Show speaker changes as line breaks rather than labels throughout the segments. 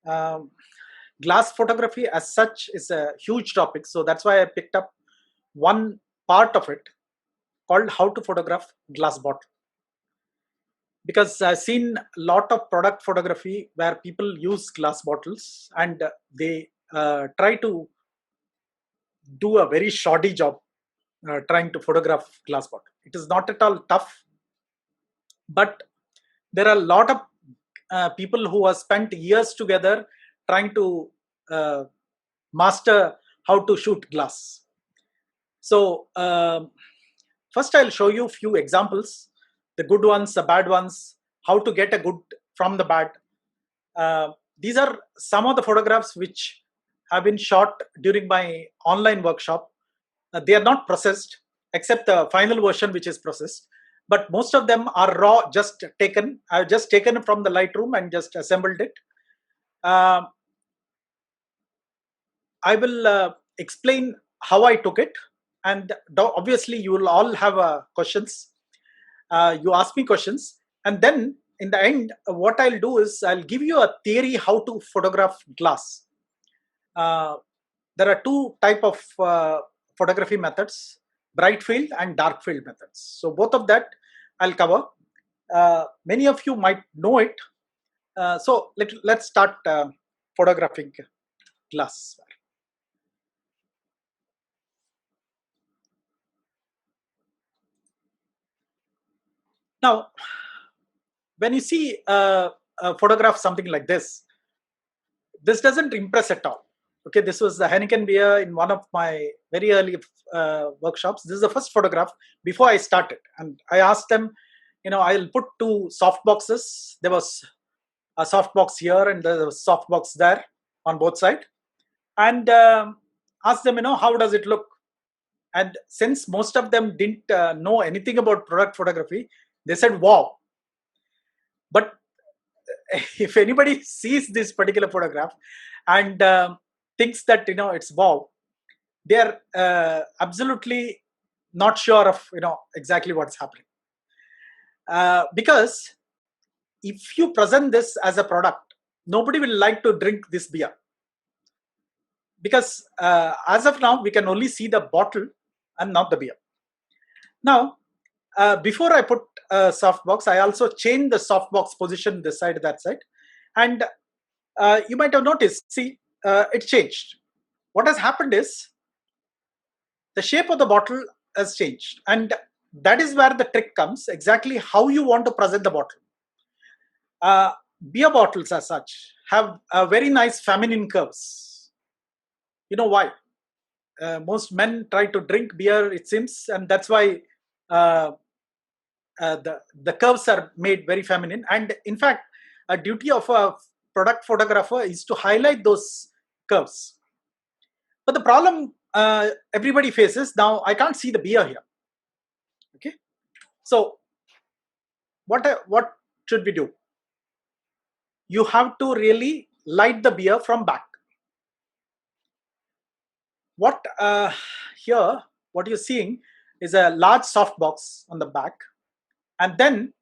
Um, Glass photography as such is a huge topic, so that's why I picked up one part of it called how to photograph glass bottle, because I've seen a lot of product photography where people use glass bottles and they try to do a very shoddy job trying to photograph glass bottle. It is not at all tough, but there are a lot of people who have spent years together trying to uh, master how to shoot glass. So first I'll show you a few examples, the good ones, the bad ones, how to get a good from the bad. uh, these are some of the photographs which have been shot during my online workshop. They are not processed except the final version which is processed, but most of them are raw, just taken. I've just taken from the Lightroom and just assembled it. uh, I will explain how I took it, and obviously you will all have questions. You ask me questions, and then in the end, what I'll do is I'll give you a theory how to photograph glass. Uh, there are two type of photography methods: bright field and dark field methods. So both of that I'll cover. Many of you might know it. So let's start photographing glass. Now, when you see a photograph something like this doesn't impress at all. Okay, this was the Heineken beer in one of my very early workshops. This is the first photograph before I started, and I asked them, I'll put two soft boxes. There was a soft box here and there was a soft box there on both sides, and asked them, how does it look? And since most of them didn't know anything about product photography, they said, "Wow!" But if anybody sees this particular photograph and thinks that it's wow, they're absolutely not sure of exactly what's happening, because if you present this as a product, nobody will like to drink this beer, because as of now we can only see the bottle and not the beer. Now, before I put a soft box, I also change the soft box position this side, that side, and you might have noticed, see, it changed. What has happened is the shape of the bottle has changed, and that is where the trick comes, exactly how you want to present the bottle. uh, Beer bottles as such have a very nice feminine curves. You know why? Most men try to drink beer, it seems, and that's why uh, the curves are made very feminine. And in fact, a duty of a product photographer is to highlight those curves. But the problem everybody faces now, I can't see the beer here. Okay, so what should we do? You have to really light the beer from back. What here, what you're seeing is a large soft box on the back, and then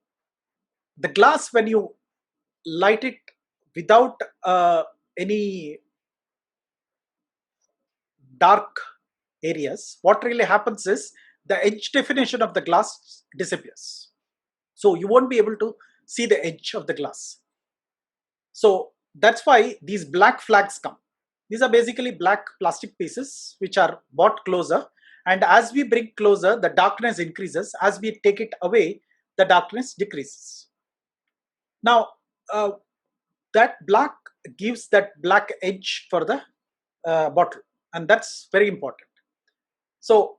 the glass, when you light it without any dark areas, what really happens is the edge definition of the glass disappears. So you won't be able to see the edge of the glass. So that's why these black flags come. These are basically black plastic pieces which are brought closer. And as we bring closer, the darkness increases. As we take it away, the darkness decreases. Now, uh, that black gives that black edge for the bottle. And that's very important. So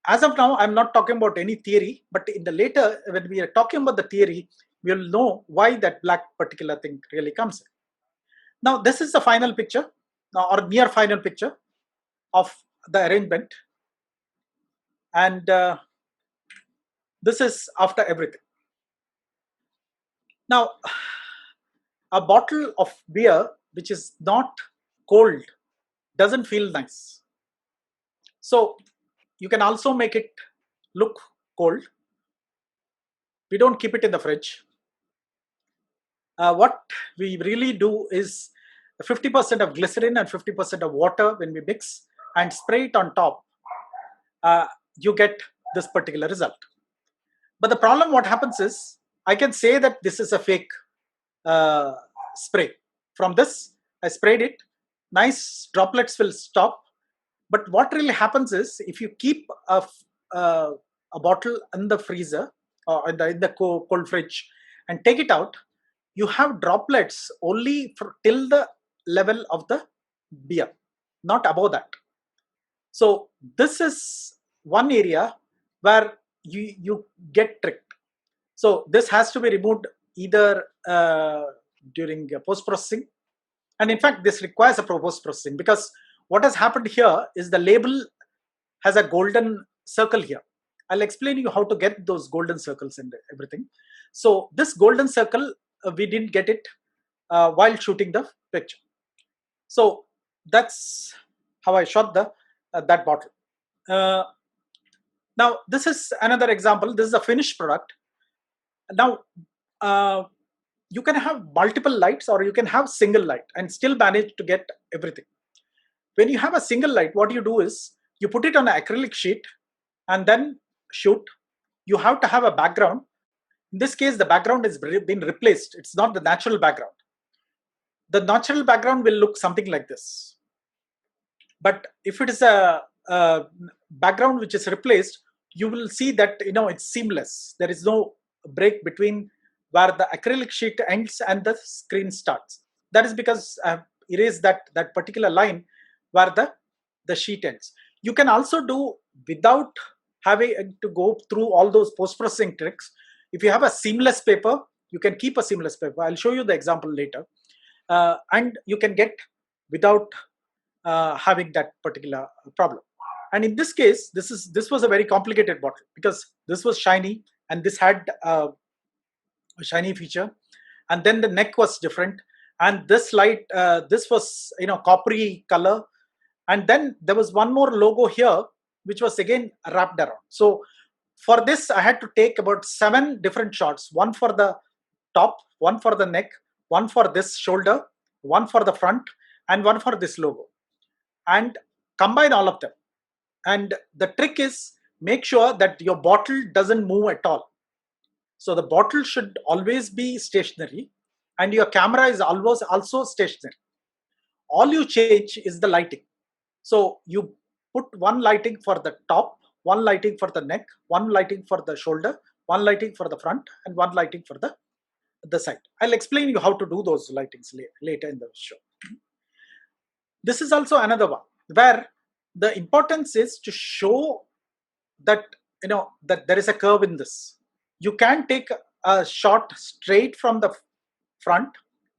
as of now, I'm not talking about any theory, but in the later, when we are talking about the theory, we'll know why that black particular thing really comes in. Now, this is the final picture or near final picture of the arrangement, and this is after everything. Now, a bottle of beer which is not cold doesn't feel nice. So, you can also make it look cold. We don't keep it in the fridge. What we really do is 50% of glycerin and 50% of water when we mix and spray it on top, you get this particular result. But the problem what happens is, I can say that this is a fake spray. From this, I sprayed it, nice droplets will stop. But what really happens is, if you keep a bottle in the freezer or in the cold fridge and take it out, you have droplets only till the level of the beer, not above that. So this is one area where you get tricked. So this has to be removed either during post-processing, and in fact this requires a post-processing, because what has happened here is the label has a golden circle here. I'll explain you how to get those golden circles and everything. So this golden circle, we didn't get it while shooting the picture. So that's how I shot the that bottle. Now this is another example. This is a finished product. Now you can have multiple lights or you can have single light and still manage to get everything. When you have a single light, what you do is you put it on an acrylic sheet and then shoot. You have to have a background. In this case, the background has been replaced. It's not the natural background. The natural background will look something like this. But if it is a background which is replaced, you will see that it's seamless. There is no break between where the acrylic sheet ends and the screen starts. That is because I have erased that particular line where the sheet ends. You can also do without having to go through all those post-processing tricks. If you have a seamless paper, you can keep a seamless paper. I'll show you the example later. And you can get without having that particular problem. And in this case, this was a very complicated bottle because this was shiny and this had a shiny feature, and then the neck was different, and this light, this was coppery color, and then there was one more logo here which was again wrapped around. So for this, I had to take about 7 different shots, one for the top, one for the neck, one for this shoulder, one for the front, and one for this logo, and combine all of them. And the trick is, make sure that your bottle doesn't move at all. So the bottle should always be stationary and your camera is always also stationary. All you change is the lighting. So you put one lighting for the top, one lighting for the neck, one lighting for the shoulder, one lighting for the front, and one lighting for the side. I'll explain you how to do those lightings later in the show. This is also another one where the importance is to show that that there is a curve in this. You can take a shot straight from the front,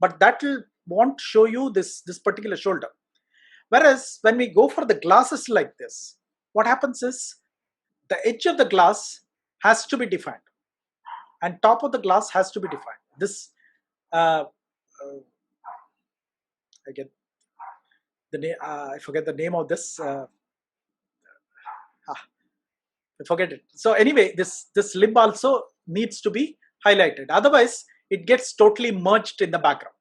but that won't show you this particular shoulder. Whereas when we go for the glasses like this, what happens is the edge of the glass has to be defined and top of the glass has to be defined. This I get the name. I forget the name of this. I forget it. So anyway, this limb also needs to be highlighted. Otherwise, it gets totally merged in the background.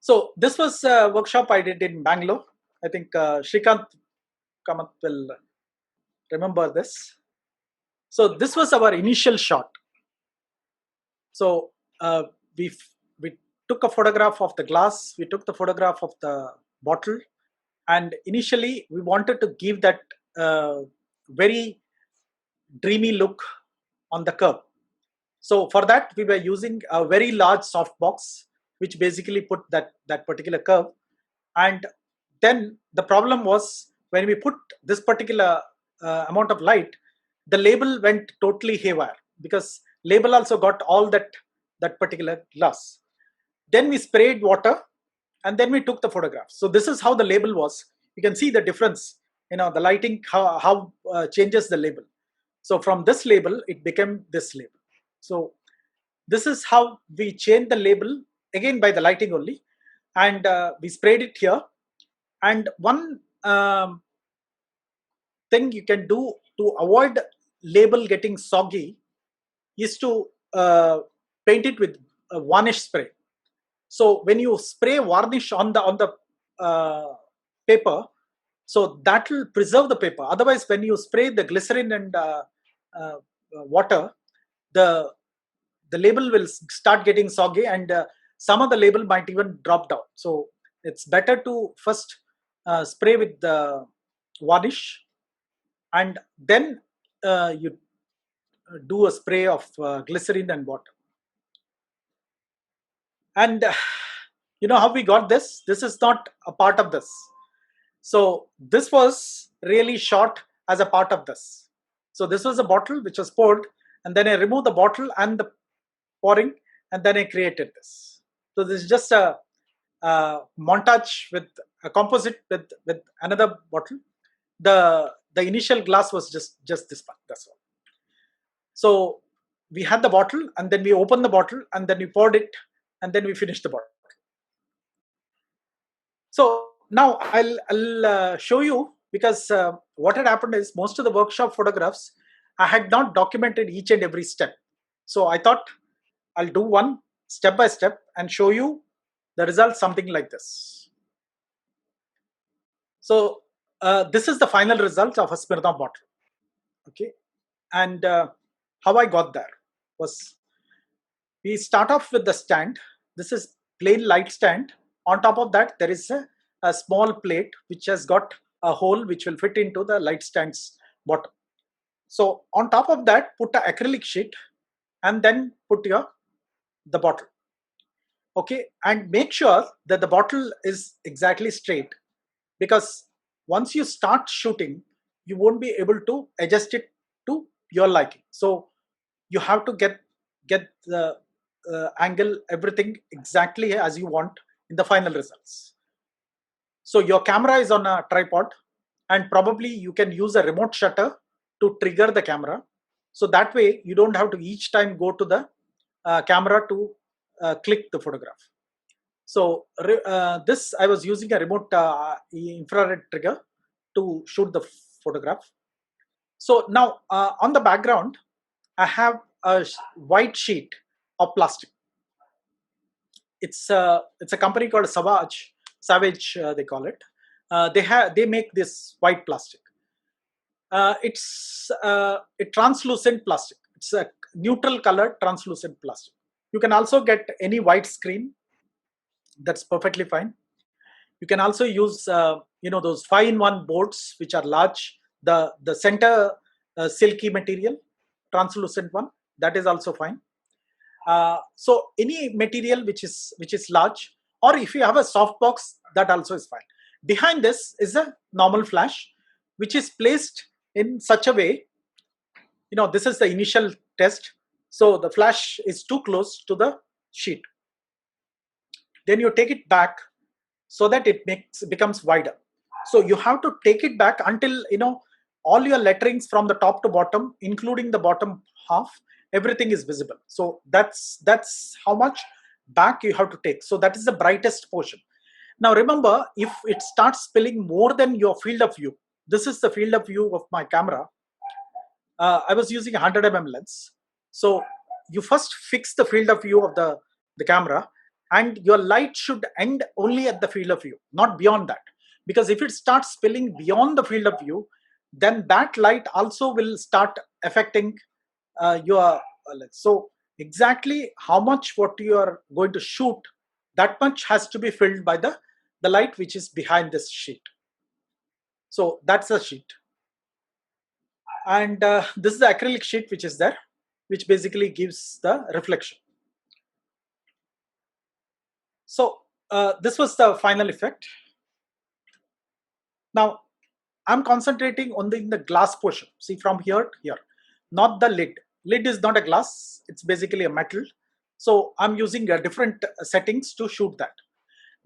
So this was a workshop I did in Bangalore. I think Shrikant Kamath will remember this. So this was our initial shot. So we took a photograph of the glass. We took the photograph of the bottle. And initially, we wanted to give that very dreamy look on the curve. So for that, we were using a very large softbox, which basically put that particular curve. And then the problem was, when we put this particular amount of light, the label went totally haywire, because label also got all that particular glass. Then we sprayed water and then we took the photograph. So this is how the label was. You can see the difference, the lighting, how changes the label. So from this label, it became this label. So this is how we changed the label, again by the lighting only. And we sprayed it here. And one thing you can do to avoid label getting soggy is to paint it with a varnish spray. So when you spray varnish on the paper, so that will preserve the paper. Otherwise, when you spray the glycerin and water, the label will start getting soggy, and some of the label might even drop down. So it's better to first spray with the varnish, and then you do a spray of glycerin and water. And you know how we got this? This is not a part of this. So this was really shot as a part of this. So this was a bottle which was poured, and then I removed the bottle and the pouring, and then I created this. So this is just a montage with a composite with another bottle. The initial glass was just this part. That's all. So we had the bottle, and then we opened the bottle, and then we poured it, and then we finished the bottle. So now I'll show you, because what had happened is most of the workshop photographs I had not documented each and every step. So I thought I'll do one step by step and show you the result, something like this. So this is the final result of a Smirnoff bottle. Okay, and how I got there was, we start off with the stand. This is plain light stand. On top of that, there is a small plate which has got a hole which will fit into the light stand's bottom. So on top of that, put an acrylic sheet, and then put the bottle. Okay, and make sure that the bottle is exactly straight, because once you start shooting, you won't be able to adjust it to your liking. So you have to get the angle, everything exactly as you want in the final results. So your camera is on a tripod, and probably you can use a remote shutter to trigger the camera. So that way you don't have to each time go to the camera to click the photograph. So this, I was using a remote infrared trigger to shoot the photograph. So now on the background, I have a white sheet of plastic. It's a company called Savage, they call it. They make this white plastic. It's a translucent plastic. It's a neutral color translucent plastic. You can also get any white screen. That's perfectly fine. You can also use those 5-in-1 boards which are large. The center silky material, translucent one, that is also fine. So any material which is large, or if you have a soft box, that also is fine. Behind this is a normal flash which is placed in such a way, this is the initial test. So the flash is too close to the sheet. Then you take it back so that it becomes wider. So you have to take it back until all your letterings from the top to bottom, including the bottom half, everything is visible. So that's how much back you have to take. So that is the brightest portion. Now remember, if it starts spilling more than your field of view, this is the field of view of my camera. I was using 100 mm lens. So you first fix the field of view of the camera, and your light should end only at the field of view, not beyond that. Because if it starts spilling beyond the field of view, then that light also will start affecting your lens. So exactly how much what you are going to shoot, that much has to be filled by the light which is behind this sheet. So that's the sheet. And this is the acrylic sheet which is there, which basically gives the reflection. So this was the final effect. Now I'm concentrating on the glass portion. See, from here to here, not the lid. Lid is not a glass, it's basically a metal. So I'm using different settings to shoot that.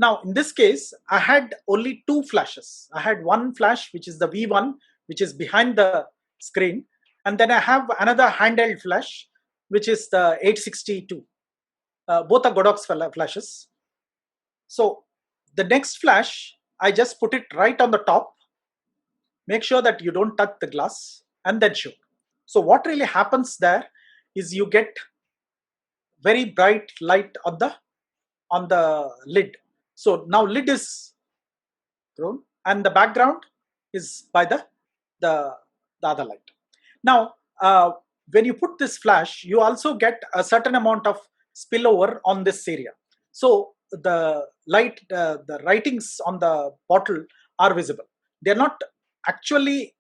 Now in this case, I had only 2 flashes. I had one flash which is the V1, which is behind the screen, and then I have another handheld flash which is the 862. Both are Godox flashes. So the next flash, I just put it right on the top. Make sure that you don't touch the glass, and then shoot. So what really happens there is you get very bright light on the on the lid. So now lid is grown and the background is by the other light. Now, when you put this flash, you also get a certain amount of spillover on this area. So the light, the writings on the bottle are visible. They're not actually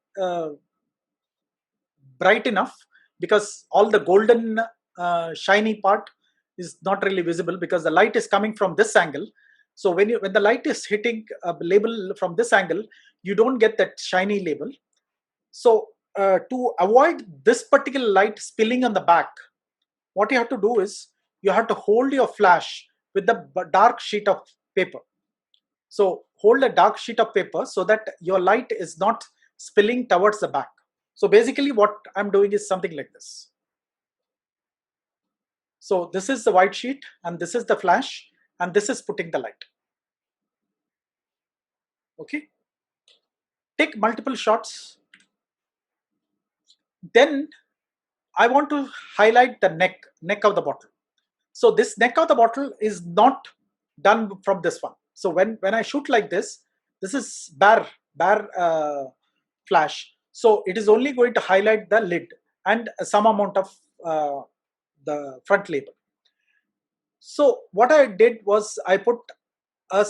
bright enough because all the golden shiny part is not really visible because the light is coming from this angle. So when the light is hitting a label from this angle, you don't get that shiny label. So to avoid this particular light spilling on the back, what you have to do is you have to hold your flash with the dark sheet of paper. So hold a dark sheet of paper so that your light is not spilling towards the back. So basically what I'm doing is something like this. So this is the white sheet and this is the flash and this is putting the light. Okay. Take multiple shots. Then I want to highlight the neck of the bottle. So this neck of the bottle is not done from this one. So when I shoot like this is bare flash. So it is only going to highlight the lid and some amount of the front label. So what I did was I put a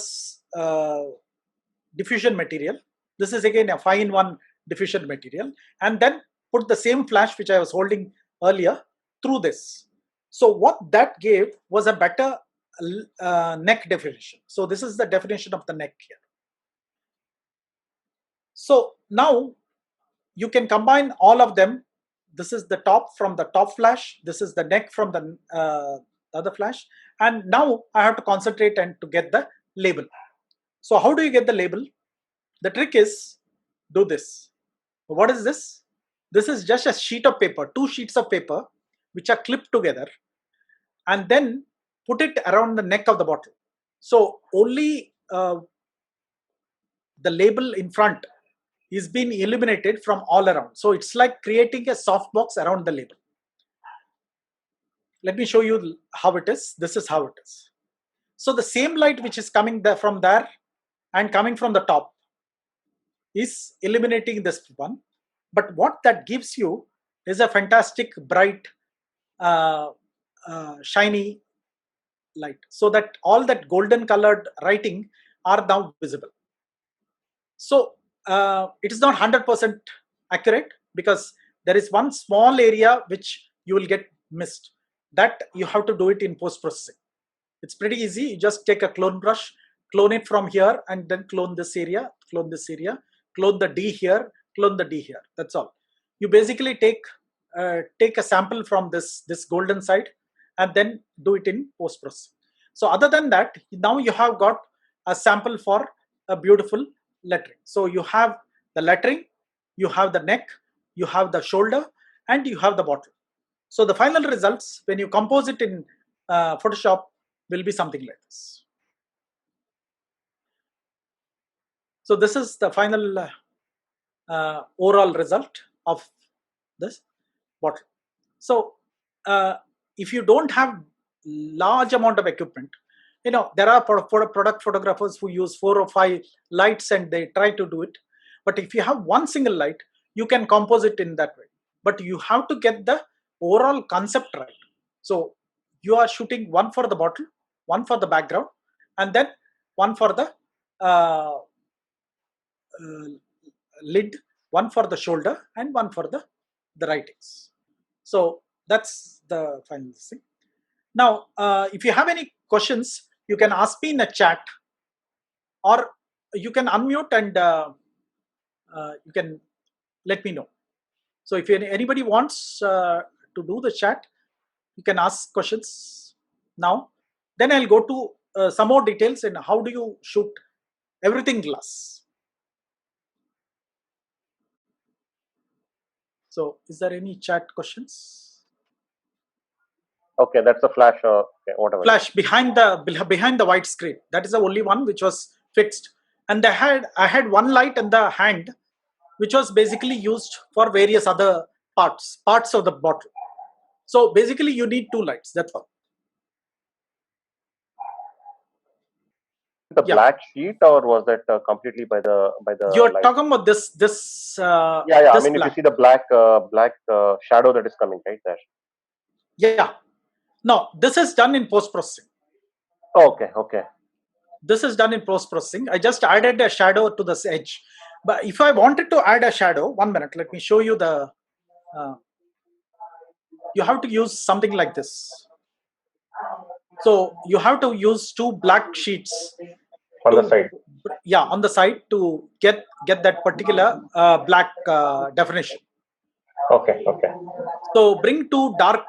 diffusion material. This is again a 5-in-1 diffusion material, and then put the same flash which I was holding earlier through this. So what that gave was a better neck definition. So this is the definition of the neck here. So now you can combine all of them. This is the top from the top flash. This is the neck from the other flash. And now I have to concentrate and to get the label. So how do you get the label? The trick is do this. What is this? This is just a sheet of paper, 2 sheets of paper which are clipped together, and then put it around the neck of the bottle. So only the label in front is being illuminated from all around. So it's like creating a soft box around the label. Let me show you how it is. This is how it is. So the same light which is coming from there and coming from the top is illuminating this one. But what that gives you is a fantastic bright shiny light, so that all that golden colored writing are now visible. So it is not 100% accurate because there is one small area which you will get missed. That you have to do it in post-processing. It's pretty easy. You just take a clone brush, clone it from here, and then clone this area, clone this area, clone the D here, clone the D here. That's all. You basically take a sample from this golden side and then do it in post-processing. So other than that, now you have got a sample for a beautiful lettering. So you have the lettering, you have the neck, you have the shoulder, and you have the bottle. So the final results, when you compose it in Photoshop, will be something like this. So this is the final overall result of this bottle. So if you don't have large amount of equipment, there are product photographers who use 4 or 5 lights and they try to do it. But if you have one single light, you can compose it in that way. But you have to get the overall concept right. So you are shooting one for the bottle, one for the background, and then one for the lid, one for the shoulder, and one for the writings. So that's the final thing. Now, if you have any questions, you can ask me in the chat, or you can unmute and you can let me know. So if anybody wants to do the chat, you can ask questions now. Then I'll go to some more details in how do you shoot everything glass. So is there any chat questions?
Okay, that's a flash or okay, whatever.
Flash behind the white screen. That is the only one which was fixed. And I had one light in the hand, which was basically used for various other parts of the bottle. So basically you need 2 lights, that's all.
the
Yeah.
black sheet, or was that completely by the
You're
light?
talking about this
Yeah. I
this
mean, if you
black.
see the black shadow that is coming right there.
Yeah. No, this is done in post processing.
Okay. Okay.
This is done in post processing. I just added a shadow to this edge. But if I wanted to add a shadow, 1 minute, let me show you the. You have to use something like this. So you have to use two black sheets
On the
to,
side.
yeah, on the side to get that particular black definition.
Okay. Okay.
So bring two dark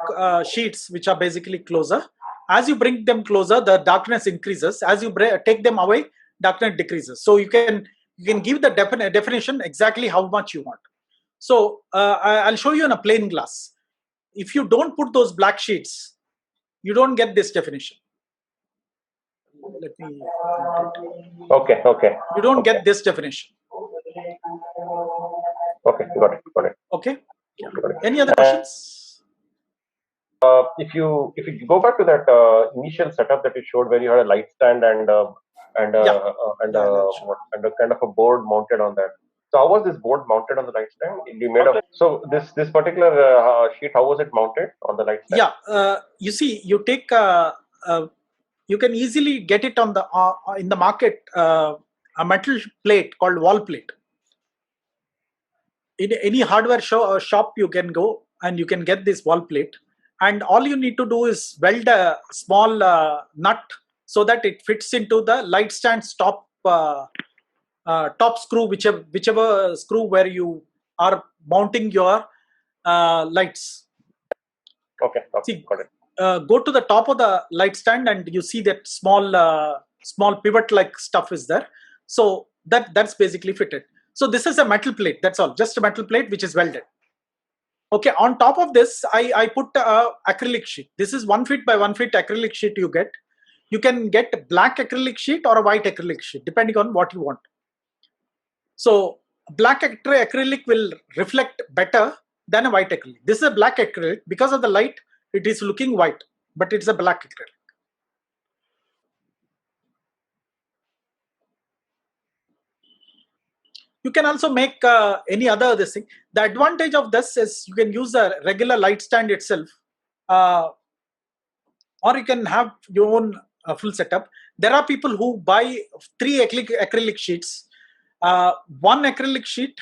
sheets which are basically closer. As you bring them closer, the darkness increases. As you take them away, darkness decreases. So you can give the definition exactly how much you want. So I'll show you in a plain glass. If you don't put those black sheets, you don't get this definition. Let me.
Okay. Okay.
You don't
Okay.
get this definition.
Okay. Got it. Got it.
Okay. Yeah.
Got it.
Any other questions?
If you go back to that initial setup that you showed, where you had a light stand and
Yeah.
a kind of a board mounted on that. So how was this board mounted on the light stand? You made a so this particular sheet. How was it mounted on the light stand?
Yeah. You see, you take you can easily get it on the in the market a metal plate called wall plate. In any hardware shop you can go and you can get this wall plate, and all you need to do is weld a small nut so that it fits into the light stand's top top screw, whichever screw where you are mounting your lights.
Okay. Okay.
See,
Got it.
go to the top of the light stand and you see that small pivot like stuff is there. So that's basically fitted. So this is a metal plate, that's all, just a metal plate which is welded. Okay, on top of this I put a acrylic sheet. This is 1 feet by 1 feet acrylic sheet. You can get black acrylic sheet or a white acrylic sheet depending on what you want. So black acrylic will reflect better than a white acrylic. This is a black acrylic. Because of the light, it is looking white, but it's a black acrylic. You can also make any other this thing. The advantage of this is you can use a regular light stand itself, or you can have your own full setup. There are people who buy 3 acrylic sheets, one acrylic sheet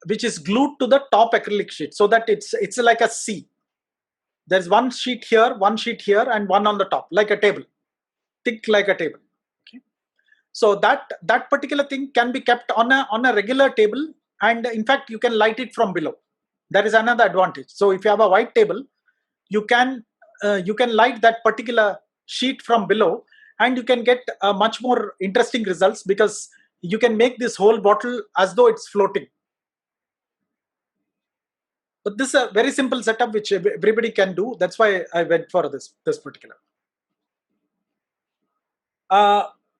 which is glued to the top acrylic sheet, so that it's like a C. There's one sheet here, and one on the top, like a table, thick like a table. Okay. So that particular thing can be kept on a regular table, and in fact you can light it from below. That is another advantage. So if you have a white table, you can light that particular sheet from below, and you can get much more interesting results, because you can make this whole bottle as though it's floating. But this is a very simple setup which everybody can do. That's why I went for this particular.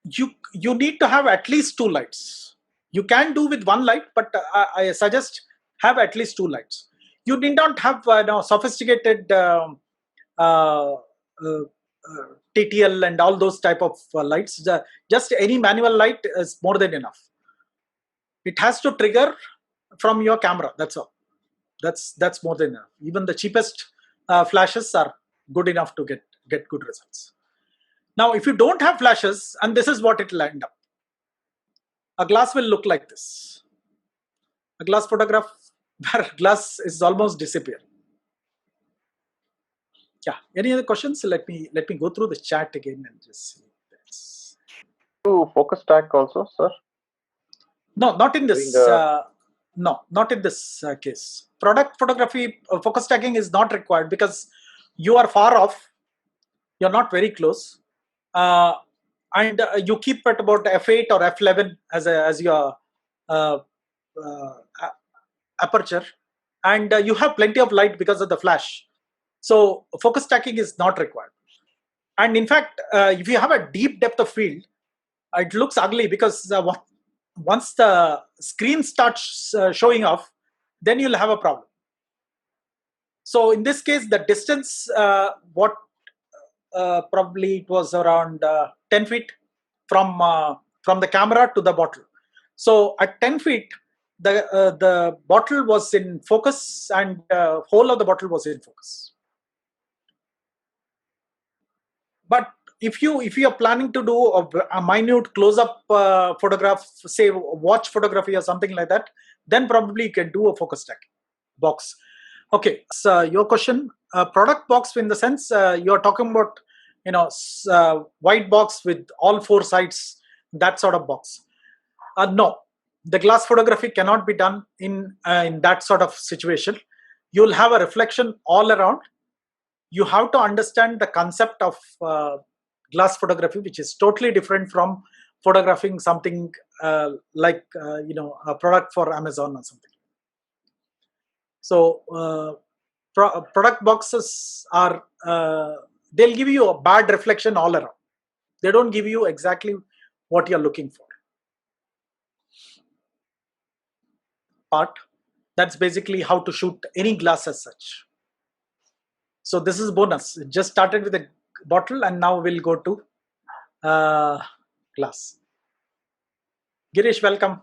You need to have at least 2 lights. You can do with 1 light, but I suggest have at least 2 lights. You need not have sophisticated TTL and all those type of lights. Just any manual light is more than enough. It has to trigger from your camera. That's all. That's more than enough. Even the cheapest flashes are good enough to get good results. Now, if you don't have flashes, and this is what it will end up. A glass will look like this. A glass photograph where glass is almost disappearing. Yeah. Any other questions? Let me go through the chat again and just see this.
To focus stack also, sir?
No, not in this. No, not in this case. Product photography focus stacking is not required because you are far off. You're not very close, and you keep at about f8 or f11 as your aperture, and you have plenty of light because of the flash. So focus stacking is not required. And in fact, if you have a deep depth of field, it looks ugly because once the screen starts showing off, then you'll have a problem. So in this case, the distance, probably it was around 10 feet, from the camera to the bottle. So at 10 feet, the bottle was in focus and whole of the bottle was in focus. But if you are planning to do a minute close-up photograph, say watch photography or something like that, then probably you can do a focus stack box. Okay, so your question, product box in the sense you're talking about, white box with all four sides, that sort of box. No, the glass photography cannot be done in that sort of situation. You'll have a reflection all around. You have to understand the concept of glass photography, which is totally different from photographing something like a product for Amazon or something. So product boxes are they'll give you a bad reflection all around. They don't give you exactly what you're looking for. Part that's basically how to shoot any glass as such. So this is bonus. It just started with a bottle and now we'll go to glass. Girish, welcome.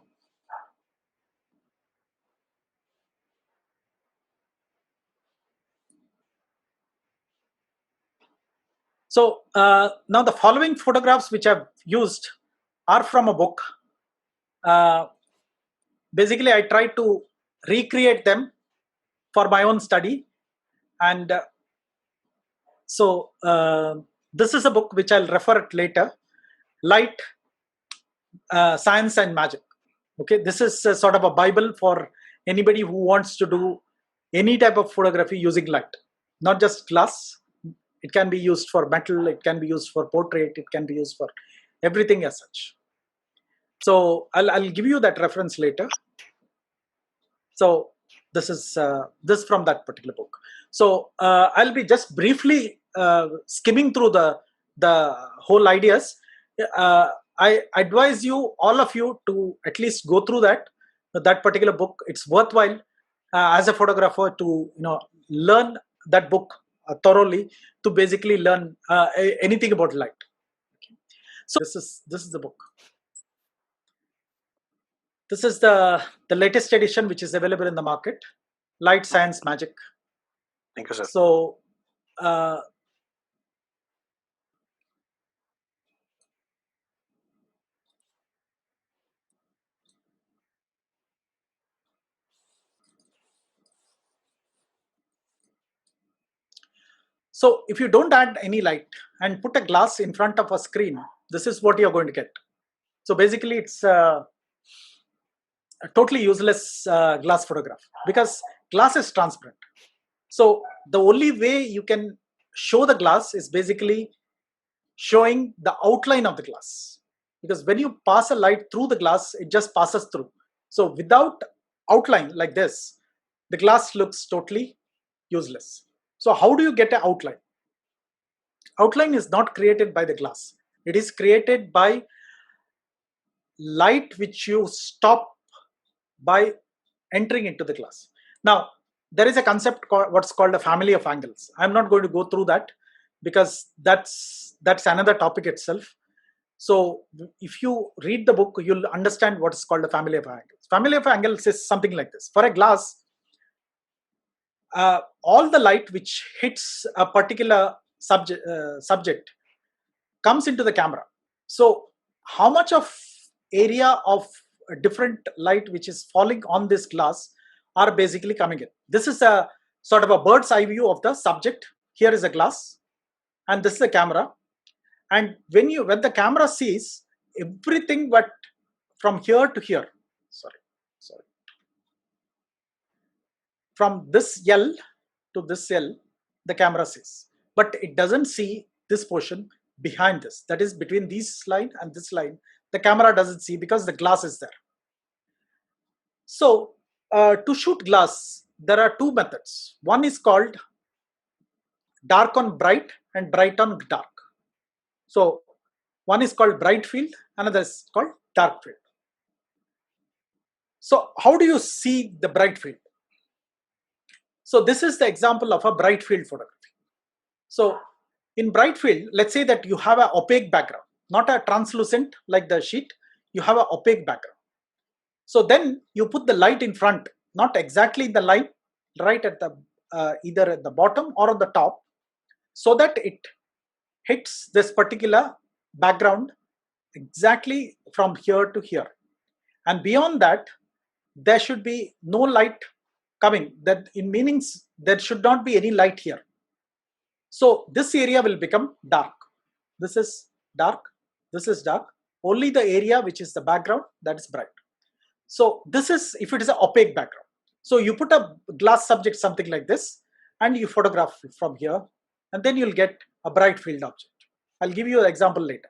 So now the following photographs which I've used are from a book. Basically, I tried to recreate them for my own study. And so this is a book which I'll refer it later. Light, Science and Magic. Okay, this is a sort of a Bible for anybody who wants to do any type of photography using light, not just glass. It can be used for metal, it can be used for portrait, it can be used for everything as such. So I'll give you that reference later. So this is this from that particular book. So I'll be just briefly skimming through the whole ideas. I advise you, all of you, to at least go through that particular book. It's worthwhile as a photographer to learn that book thoroughly, to basically learn anything about light. Okay. So this is the book. This is the latest edition which is available in the market. Light, Science, Magic.
Thank you, sir.
So so if you don't add any light and put a glass in front of a screen, this is what you're going to get. So basically it's a totally useless glass photograph, because glass is transparent. So the only way you can show the glass is basically showing the outline of the glass, because when you pass a light through the glass, it just passes through. So without outline like this, the glass looks totally useless. So how do you get an outline? Outline is not created by the glass. It is created by light which you stop by entering into the glass. Now, there is a concept called what's called a family of angles. I'm not going to go through that because that's another topic itself. So if you read the book, you'll understand what is called a family of angles. Family of angles is something like this. For a glass, all the light which hits a particular subject comes into the camera. So how much of area of a different light which is falling on this glass are basically coming in. This is a sort of a bird's eye view of the subject. Here is a glass and this is a camera. And when the camera sees everything but from here to here, from this L to this L, the camera sees, but it doesn't see this portion behind this, that is between this line and this line. The camera doesn't see because the glass is there. So to shoot glass, there are two methods. One is called dark on bright and bright on dark. So one is called bright field, another is called dark field. So how do you see the bright field? So this is the example of a bright field photography. So in bright field, let's say that you have an opaque background. not a translucent like the sheet, you have an opaque background. So then you put the light in front, not exactly in the line, right at the either at the bottom or on the top, so that it hits this particular background exactly from here to here. And beyond that, there should be no light coming. That in meanings there should not be any light here. So this area will become dark. This is dark. This is dark. Only the area which is the background, that is bright. So this is if it is an opaque background. So you put a glass subject something like this and you photograph it from here, and then you'll get a bright field object. I'll give you an example later.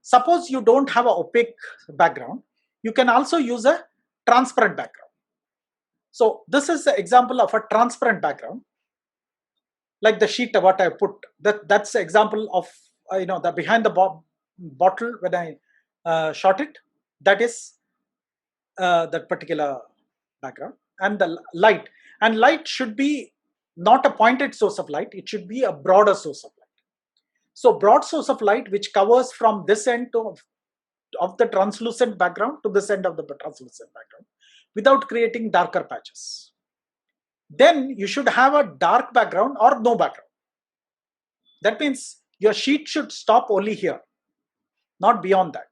Suppose you don't have an opaque background, you can also use a transparent background. So this is the example of a transparent background, like the sheet what I put. That's the example of the behind the bottle when I shot it. That is that particular background. And the light, and light should be not a pointed source of light, it should be a broader source of light. So broad source of light which covers from this end of the translucent background to this end of the translucent background without creating darker patches. Then you should have a dark background or no background. That means your sheet should stop only here, not beyond that.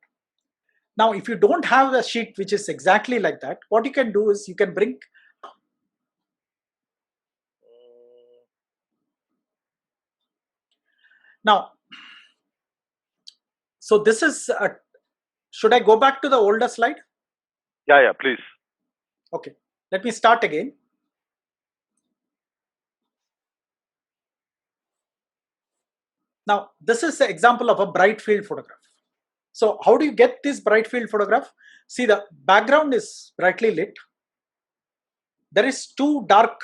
Now, if you don't have a sheet which is exactly like that, what you can do is you can bring now. So this is should I go back to the older slide?
Yeah, please.
Okay, let me start again. Now, this is the example of a bright field photograph. So how do you get this bright field photograph? See, the background is brightly lit. There is two dark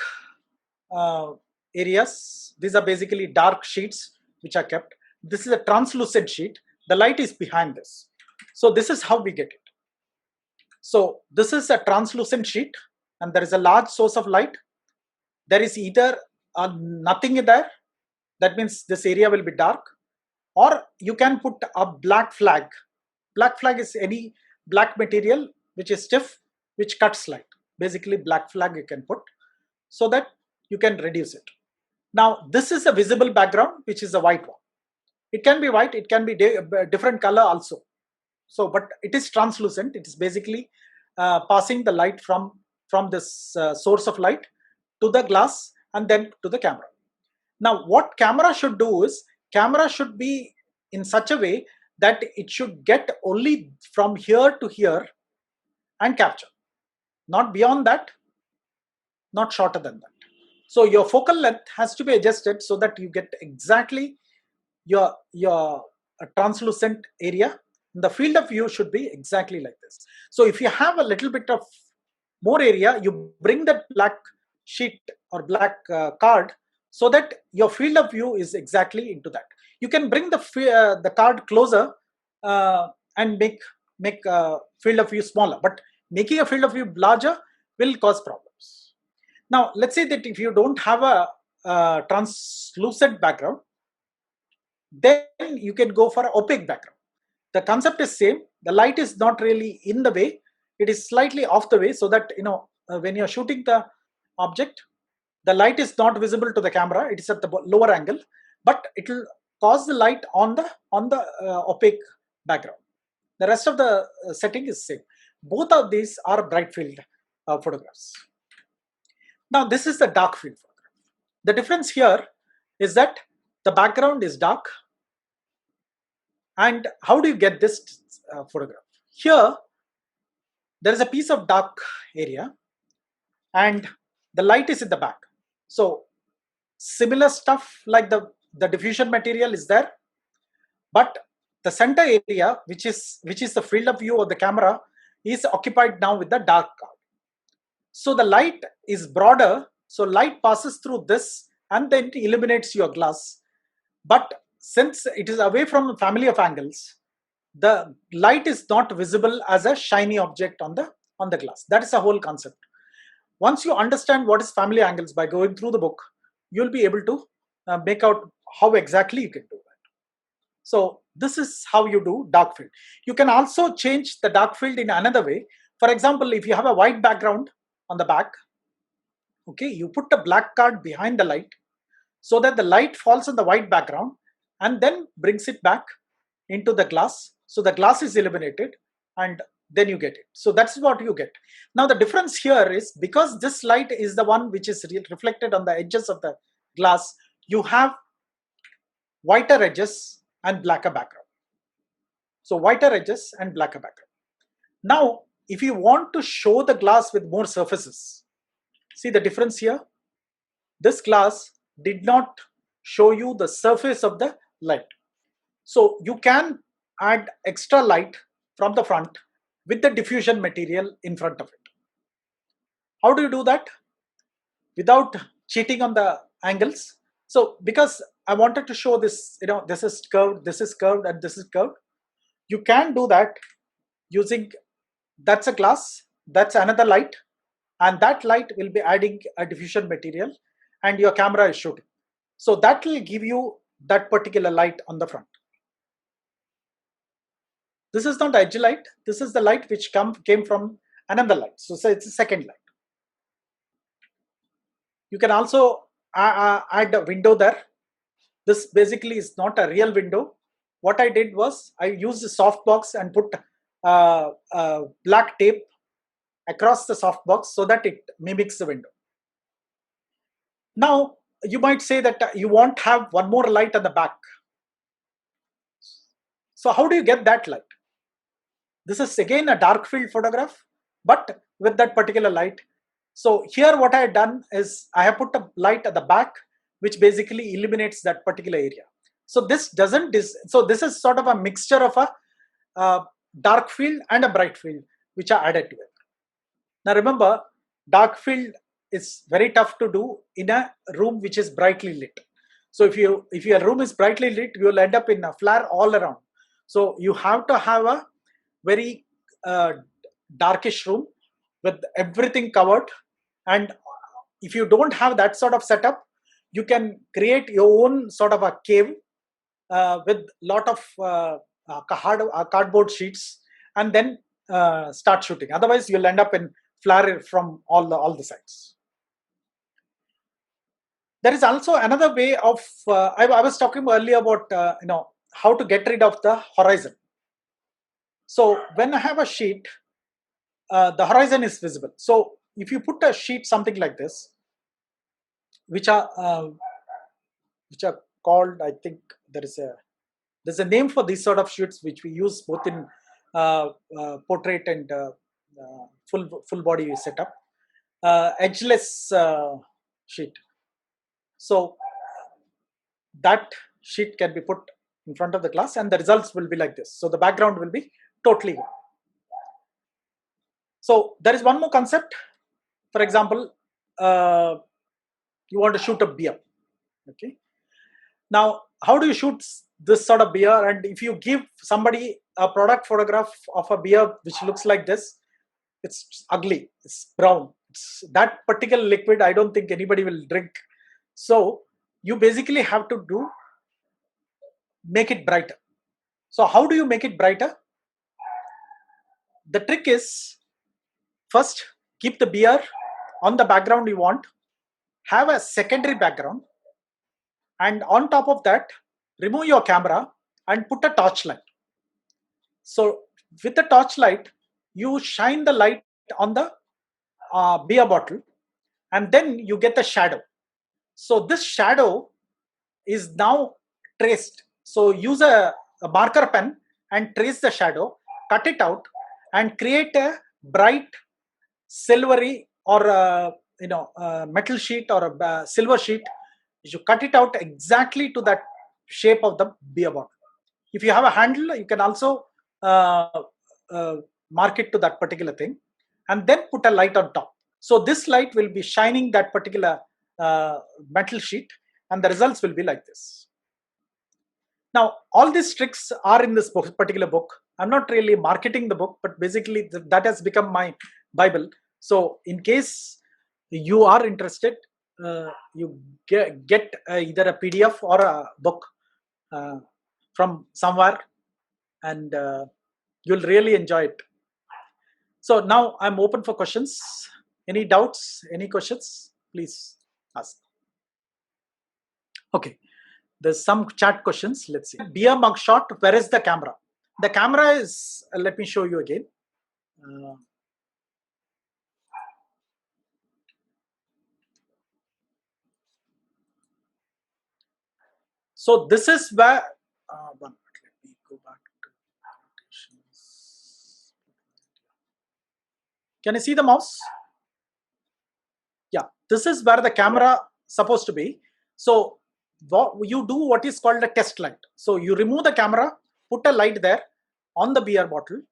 areas. These are basically dark sheets which are kept. This is a translucent sheet. The light is behind this. So this is how we get it. So this is a translucent sheet and there is a large source of light. There is either nothing in there. That means this area will be dark. Or you can put a black flag. Black flag is any black material which is stiff, which cuts light. Basically black flag you can put so that you can reduce it. Now this is a visible background which is a white one. It can be white, it can be different color also. So, but it is translucent. It is basically passing the light from this source of light to the glass and then to the camera. Now, what camera should do is, camera should be in such a way that it should get only from here to here and capture. Not beyond that, not shorter than that. So your focal length has to be adjusted so that you get exactly your translucent area. The field of view should be exactly like this. So if you have a little bit of more area, you bring that black sheet or black card so that your field of view is exactly into that. You can bring the card closer and make field of view smaller, but making a field of view larger will cause problems. Now let's say that if you don't have a translucent background, then you can go for an opaque background. The concept is same. The light is not really in the way, it is slightly off the way, so that when you're shooting the object, the light is not visible to the camera, it is at the lower angle, but it will cause the light on the opaque background. The rest of the setting is same. Both of these are bright field photographs. Now this is the dark field photograph. The difference here is that the background is dark. And how do you get this photograph? Here there is a piece of dark area and the light is in the back. So similar stuff like the diffusion material is there, but the center area, which is the field of view of the camera, is occupied now with the dark cloud. So the light is broader, so light passes through this and then it illuminates your glass. But since it is away from the family of angles, the light is not visible as a shiny object on the glass. That is the whole concept. Once you understand what is family angles by going through the book, you'll be able to make out how exactly you can do that. So this is how you do dark field. You can also change the dark field in another way. For example, if you have a white background on the back, okay, you put a black card behind the light so that the light falls on the white background and then brings it back into the glass. So the glass is illuminated and then you get it. So that's what you get. Now the difference here is because this light is the one which is reflected on the edges of the glass, you have whiter edges and blacker background. So whiter edges and blacker background. Now, if you want to show the glass with more surfaces, see the difference here? This glass did not show you the surface of the light. So you can add extra light from the front with the diffusion material in front of it. How do you do that? Without cheating on the angles. So because I wanted to show this, this is curved, and this is curved. You can do that using, that's a glass, that's another light, and that light will be adding a diffusion material and your camera is shooting. So that will give you that particular light on the front. This is not edge light. This is the light which came from another light. So it's a second light. You can also add a window there. This basically is not a real window. What I did was I used a softbox and put black tape across the softbox so that it mimics the window. Now, you might say that you won't have one more light on the back. So how do you get that light? This is again a dark field photograph, but with that particular light. So here what I have done is I have put a light at the back, which basically illuminates that particular area. So this so this is sort of a mixture of a dark field and a bright field, which are added together. Now remember, dark field is very tough to do in a room which is brightly lit. So if your room is brightly lit, you will end up in a flare all around. So you have to have a very darkish room with everything covered. And if you don't have that sort of setup, you can create your own sort of a cave with lot of cardboard sheets and then start shooting. Otherwise, you'll end up in flare from all the sides. There is also another way of I was talking earlier about how to get rid of the horizon. So when I have a sheet, the horizon is visible. So if you put a sheet something like this, which are called, I think there's a name for these sort of sheets which we use both in portrait and full body setup, edgeless sheet. So that sheet can be put in front of the glass and the results will be like this. So the background will be totally gone. So there is one more concept. For example, you want to shoot a beer. Okay. Now, how do you shoot this sort of beer? And if you give somebody a product photograph of a beer which looks like this, it's ugly, it's brown. That particular liquid, I don't think anybody will drink. So you basically have to make it brighter. So how do you make it brighter? The trick is, first, keep the beer on the background you want, have a secondary background, and on top of that, remove your camera and put a torchlight. So with the torchlight, you shine the light on the beer bottle and then you get the shadow. So this shadow is now traced. So use a marker pen and trace the shadow, cut it out and create a bright silvery or metal sheet or a silver sheet. You cut it out exactly to that shape of the beer bottle. If you have a handle, you can also mark it to that particular thing and then put a light on top. So this light will be shining that particular metal sheet and the results will be like this. Now, all these tricks are in this particular book. I'm not really marketing the book, but basically that has become my Bible. So in case you are interested, you get either a PDF or a book. from somewhere, and you'll really enjoy it. So now I'm open for questions. Any doubts? Any questions? Please ask. Okay, there's some chat questions. Let's see. Beer mug shot. Where is the camera? The camera is. Let me show you again. So this is where. One minute, let me go back to annotations. Can you see the mouse? Yeah, this is where the camera supposed to be. So you do what is called a test light. So you remove the camera, put a light there on the beer bottle,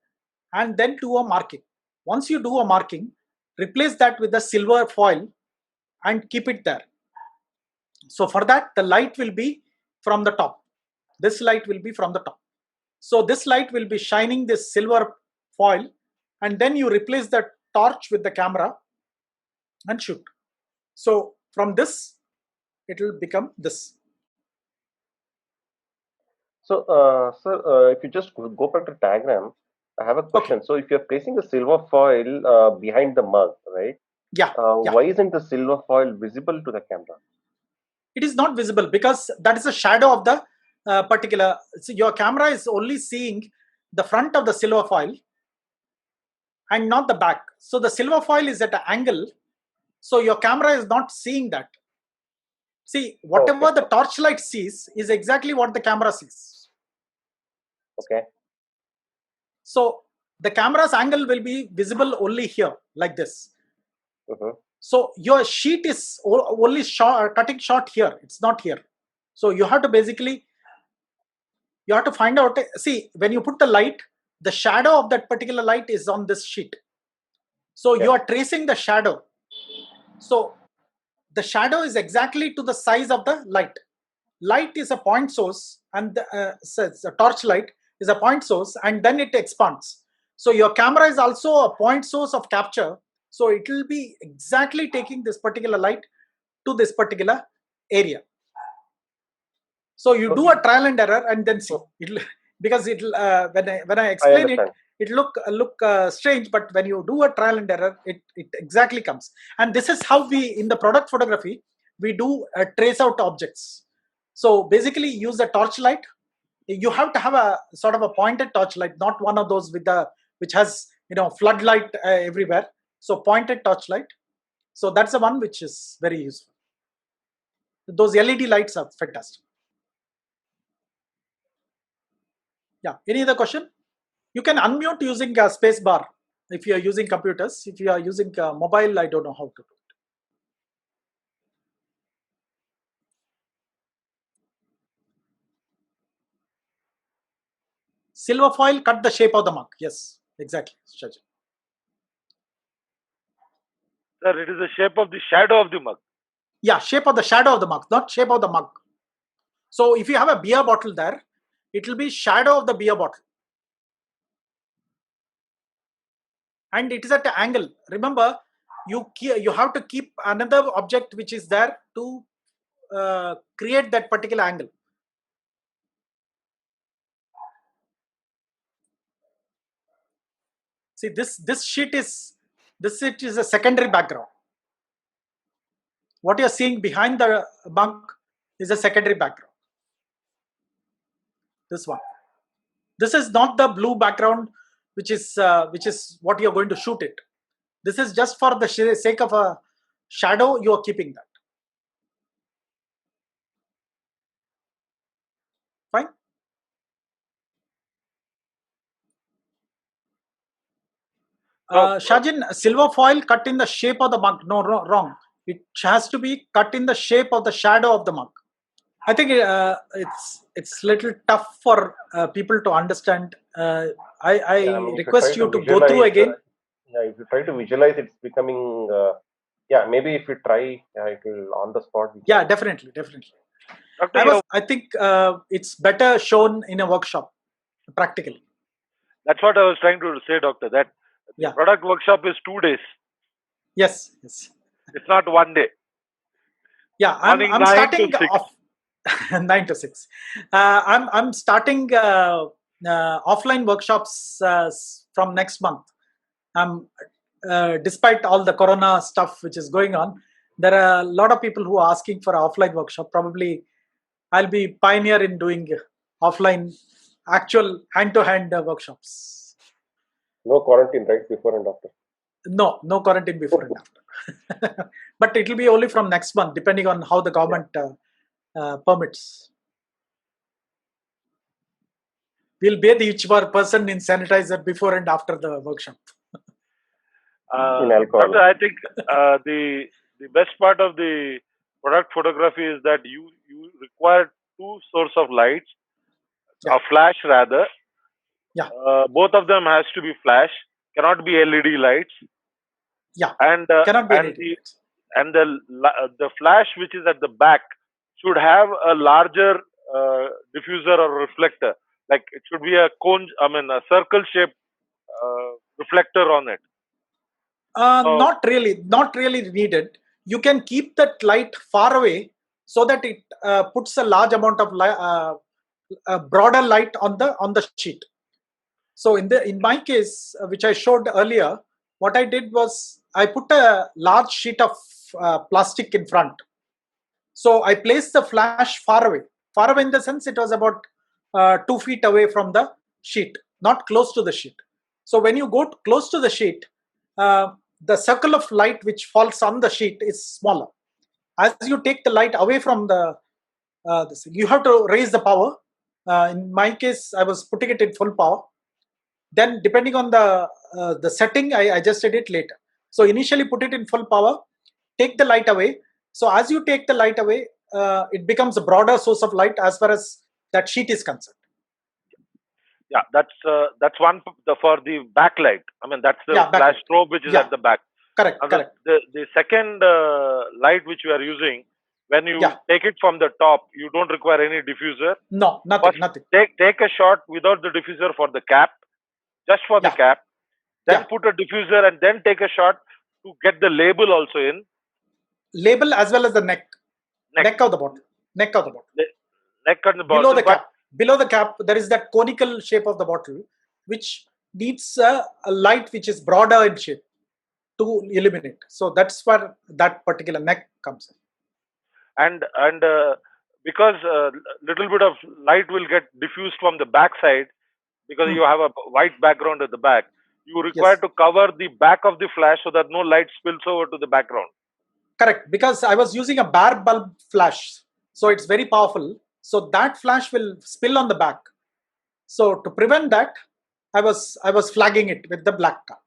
and then do a marking. Once you do a marking, replace that with a silver foil and keep it there. So for that, the light will be from the top. This light will be from the top. So this light will be shining this silver foil, and then you replace the torch with the camera and shoot. So from this, it will become this.
So, sir, if you just go back to diagram, I have a question. Okay. So, if you're placing a silver foil behind the mug, right?
Yeah.
Why isn't the silver foil visible to the camera?
It is not visible because that is a shadow of the particular. So your camera is only seeing the front of the silver foil and not the back. So the silver foil is at an angle. So your camera is not seeing that. See, whatever the torchlight sees is exactly what the camera sees.
Okay.
So the camera's angle will be visible only here, like this. So your sheet is only cutting short here. It's not here. So you have to basically, you have to find out. See, when you put the light, the shadow of that particular light is on this sheet. So you are tracing the shadow. So the shadow is exactly to the size of the light. Light is a point source, and the torch light is a point source, and then it expands. So your camera is also a point source of capture. So it will be exactly taking this particular light to this particular area. So you do a trial and error and then see. Because it'll when I explain it look strange, but when you do a trial and error, it exactly comes. And this is how we, in the product photography, we do trace out objects. So basically use a torchlight. You have to have a sort of a pointed torchlight, not one of those with the which has floodlight everywhere. So pointed torchlight. So that's the one which is very useful. Those LED lights are fantastic. Yeah. Any other question? You can unmute using a space bar if you are using computers. If you are using mobile, I don't know how to do it. Silver foil, cut the shape of the mug. Yes, exactly, Shajin.
Sir, it is the shape of the shadow of the mug.
Yeah, shape of the shadow of the mug, not shape of the mug. So if you have a beer bottle there, it will be shadow of the beer bottle. And it is at an angle. Remember, you have to keep another object which is there to create that particular angle. See, this sheet is a secondary background. What you are seeing behind the mug is a secondary background. This one. This is not the blue background, which is what you are going to shoot it. This is just for the sake of a shadow. You are keeping that. Fine. Shajin, silver foil cut in the shape of the mug. No, wrong. It has to be cut in the shape of the shadow of the mug. I think it's little tough for people to understand. I request you to go through again.
If you try to visualize, it's becoming. Maybe if you try, it will on the spot.
Yeah, definitely. I think it's better shown in a workshop, practically.
That's what I was trying to say, Doctor. That the product workshop is 2 days.
Yes.
It's not 1 day.
Yeah, I'm starting off. 9 to 6. I'm starting offline workshops from next month. Despite all the corona stuff which is going on, there are a lot of people who are asking for an offline workshop. Probably I'll be pioneer in doing offline, actual hand-to-hand workshops.
No quarantine, right? Before and after.
No quarantine before and after. But it will be only from next month, depending on how the government permits. We'll bathe each person in sanitizer before and after the workshop.
In alcohol.
Doctor, I think the best part of the product photography is that you require two source of lights,
Yeah.
a flash rather.
Yeah.
Both of them has to be flash, cannot be LED lights.
Yeah.
And
Cannot be
and
LED lights.
the flash which is at the back should have a larger diffuser or reflector. Like it should be a cone, a circle shaped reflector on it.
Not really needed. You can keep that light far away so that it puts a large amount of broader light on the sheet. So in my case, which I showed earlier, what I did was I put a large sheet of plastic in front. So I placed the flash far away in the sense it was about 2 feet away from the sheet, not close to the sheet. So when you go close to the sheet, the circle of light which falls on the sheet is smaller. As you take the light away from you have to raise the power. In my case, I was putting it in full power. Then depending on the setting, I adjusted it later. So initially put it in full power, take the light away. So as you take the light away, it becomes a broader source of light as far as that sheet is concerned.
Yeah, that's one for the backlight. I mean, that's the flash strobe which is at the back.
Correct.
The second light which you are using, when you take it from the top, you don't require any diffuser.
No, nothing.
Take a shot without the diffuser for the cap, just for the cap. Then put a diffuser and then take a shot to get the label also in.
Label as well as the neck of the bottle. Neck of the bottle.
Neck of the bottle.
Below the cap, there is that conical shape of the bottle, which needs a light which is broader in shape to illuminate. So that's where that particular neck comes in.
And because little bit of light will get diffused from the back side, because you have a white background at the back, you require to cover the back of the flash so that no light spills over to the background.
Correct, because I was using a bare bulb flash, so it's very powerful. So that flash will spill on the back. So to prevent that, I was flagging it with the black card.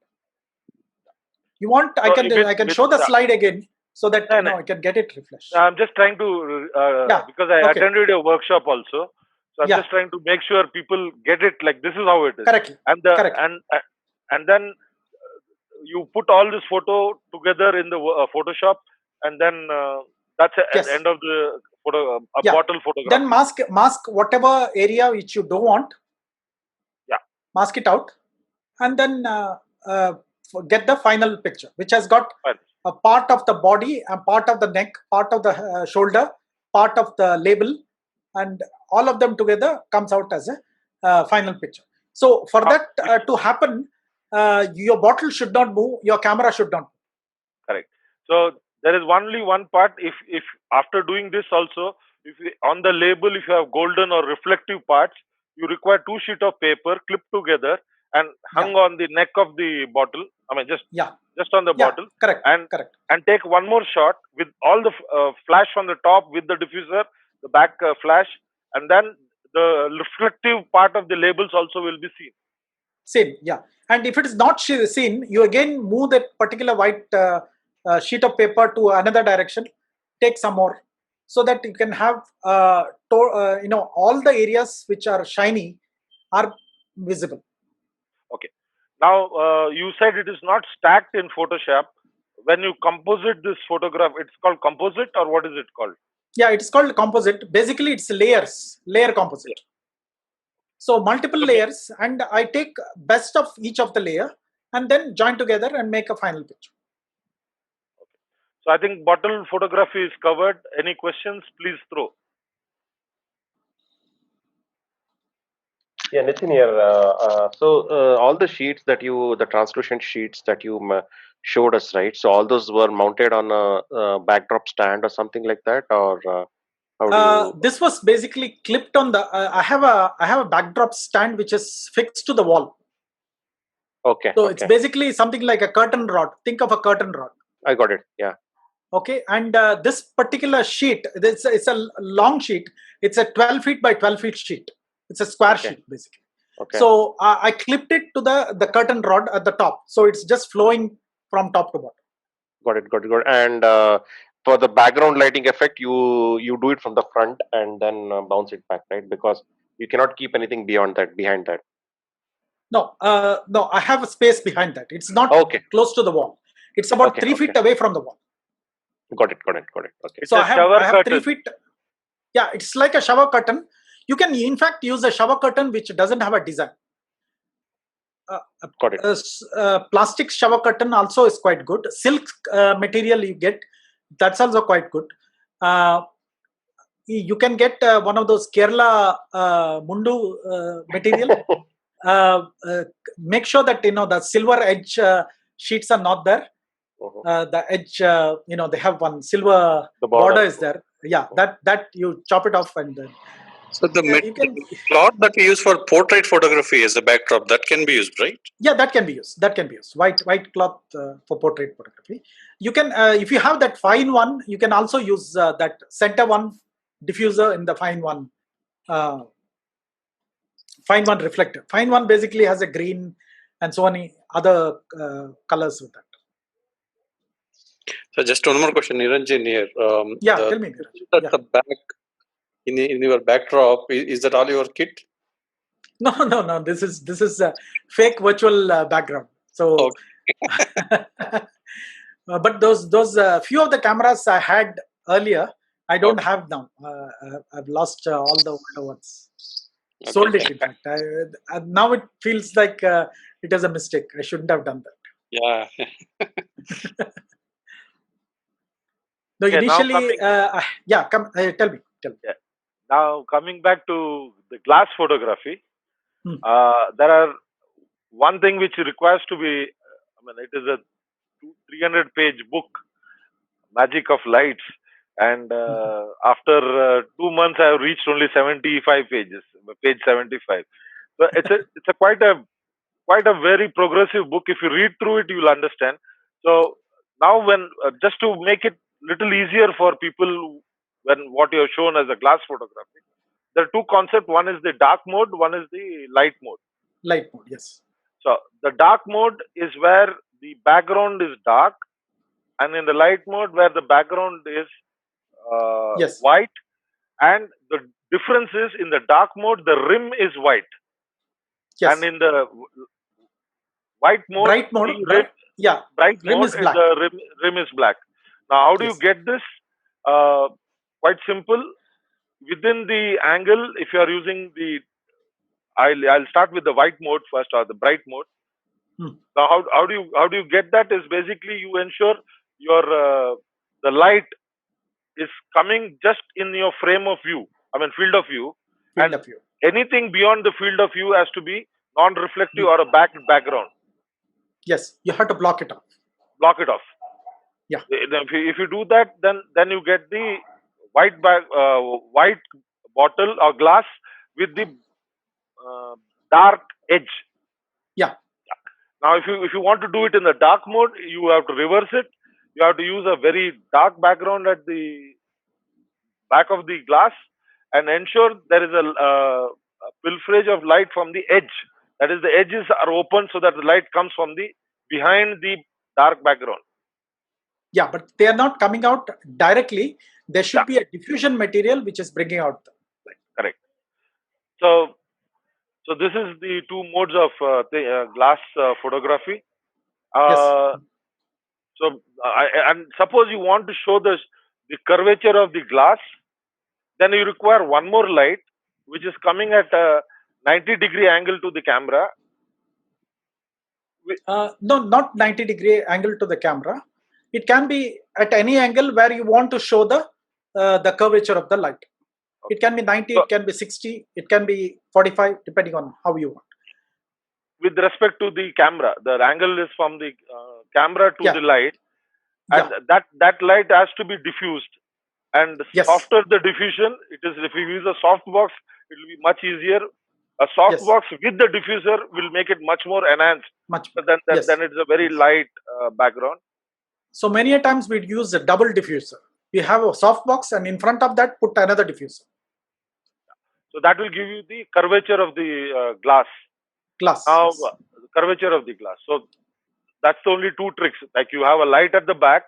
You want? I can show the slide again so that I can get it refreshed.
I'm just trying to because I attended a workshop also, so I'm just trying to make sure people get it. Like this is how it is.
Correctly.
And then you put all this photo together in the Photoshop, and then that's at the end of the photo, bottle photograph.
Then mask whatever area which you don't want.
Yeah.
Mask it out, and then get the final picture, which has got a part of the body, a part of the neck, part of the shoulder, part of the label, and all of them together comes out as a final picture. So for that to happen, your bottle should not move, your camera should not move.
Correct. So there is only one part. If after doing this also, if on the label, if you have golden or reflective parts, you require 2 sheets of paper clipped together and hung on the neck of the bottle. I mean, just on the bottle.
Correct.
And take one more shot with all the flash on the top with the diffuser, the back flash, and then the reflective part of the labels also will be seen.
Same, yeah. And if it is not seen, you again move that particular white sheet of paper to another direction, take some more, so that you can have all the areas which are shiny are visible.
Okay. Now you said it is not stacked in Photoshop. When you composite this photograph, it's called composite, or what is it called?
Yeah, it's called composite. Basically, it's layer composite. So multiple layers, and I take best of each of the layer and then join together and make a final picture.
Okay. So I think bottle photography is covered. Any questions, please throw.
Yeah, Nitin here. All the sheets that the translucent sheets that you showed us, right? So all those were mounted on a backdrop stand or something like that, or how do you?
This was basically clipped on the. I have a backdrop stand which is fixed to the wall.
Okay,
So it's
okay,
basically something like a curtain rod. Think of a curtain rod.
I got it. Yeah.
Okay, and this particular sheet, it's a long sheet. It's a 12 feet by 12 feet sheet. It's a square
Okay,
sheet basically.
okay,
So I clipped it to the curtain rod at the top. So it's just flowing from top to bottom.
got it, got it, got it. And for the background lighting effect, you do it from the front and then bounce it back, right? Because you cannot keep anything beyond that, behind that.
No, I have a space behind that. It's not
Okay,
close to the wall. It's about
okay,
3 feet
okay.
away from the wall.
Got it, got it, got it. Okay.
It's
So
a
I have
shower
I have 3
curtain.
feet. Yeah, it's like a shower curtain. You can in fact use a shower curtain which doesn't have a design.
Got it.
Plastic shower curtain also is quite good. Silk material you get, that's also quite good. You can get one of those Kerala Mundu material. Make sure that the silver edge sheets are not there. The edge, they have one silver
The
border
border.
is there. Yeah, that you chop it off and then
So the
you can.
cloth that we use for portrait photography as a backdrop, that can be used, right?
Yeah, that can be used. That can be used. White cloth for portrait photography. You can, if you have that fine one, you can also use that center one diffuser in the fine one reflector. Fine one basically has a green and so many other colors with that.
So just one more question, Niranjan here.
Yeah, tell me, Neeraj.
At the back in your backdrop, is that all your kit?
No. This is a fake virtual background. So, but those few of the cameras I had earlier, I don't have now. I've lost all the older ones. Sold it, in fact. Now it feels like it is a mistake. I shouldn't have done that.
Yeah.
No,
Okay, now
initially, tell me.
Yeah. Now coming back to the glass photography,
Hmm.
there are one thing which requires to be. I mean, it is a 300-page book, Magic of Lights, and after 2 months, I have reached only 75 pages, page 75. So it's a quite a very progressive book. If you read through it, you will understand. So now, when just to make it little easier for people, when what you have shown as a glass photography, there are two concepts. One is the dark mode, one is the light mode.
Light mode, yes.
So the dark mode is where the background is dark, and in the light mode where the background is
Yes.
white, and the difference is in the dark mode the rim is white,
Yes.
and in the white mode,
Bright mode,
bright
rim
mode
is black.
the rim is black. Now, how do
Yes.
you get this? Quite simple. Within the angle, if you are using the, I'll start with the white mode first, or the bright mode. Now, how do you get that? Is basically you ensure your the light is coming just in your frame of view. I mean, field of view.
Field of view.
Anything beyond the field of view has to be non-reflective or a background.
Yes, you have to block it off.
Block it off.
Yeah.
If you do that, then you get the white bottle or glass with the dark edge.
Yeah.
Now, if you want to do it in the dark mode, you have to reverse it. You have to use a very dark background at the back of the glass and ensure there is a pilferage of light from the edge. That is, the edges are open so that the light comes from the behind the dark background.
Yeah, but they are not coming out directly. There should be a diffusion material which is bringing out the light.
Correct. So this is the two modes of glass photography.
Yes.
So and suppose you want to show the curvature of the glass, then you require one more light which is coming at a 90-degree angle to the camera.
No, not 90-degree angle to the camera. It can be at any angle where you want to show the curvature of the light. It can be 90,
So-
it can be 60, it can be 45, depending on how you want.
With respect to the camera, the angle is from the camera to
Yeah.
the light, and
Yeah.
that light has to be diffused. And
Yes.
softer the diffusion, it is. If you use a soft box, it will be much easier. A soft
Yes.
box with the diffuser will make it much more enhanced.
Much
So
better. Yes.
then it's a very light background.
So many a times we'd use a double diffuser. We have a soft box and in front of that put another diffuser.
So that will give you the curvature of the glass.
Glass.
Now,
Yes.
the curvature of the glass. So that's the only two tricks. Like you have a light at the back,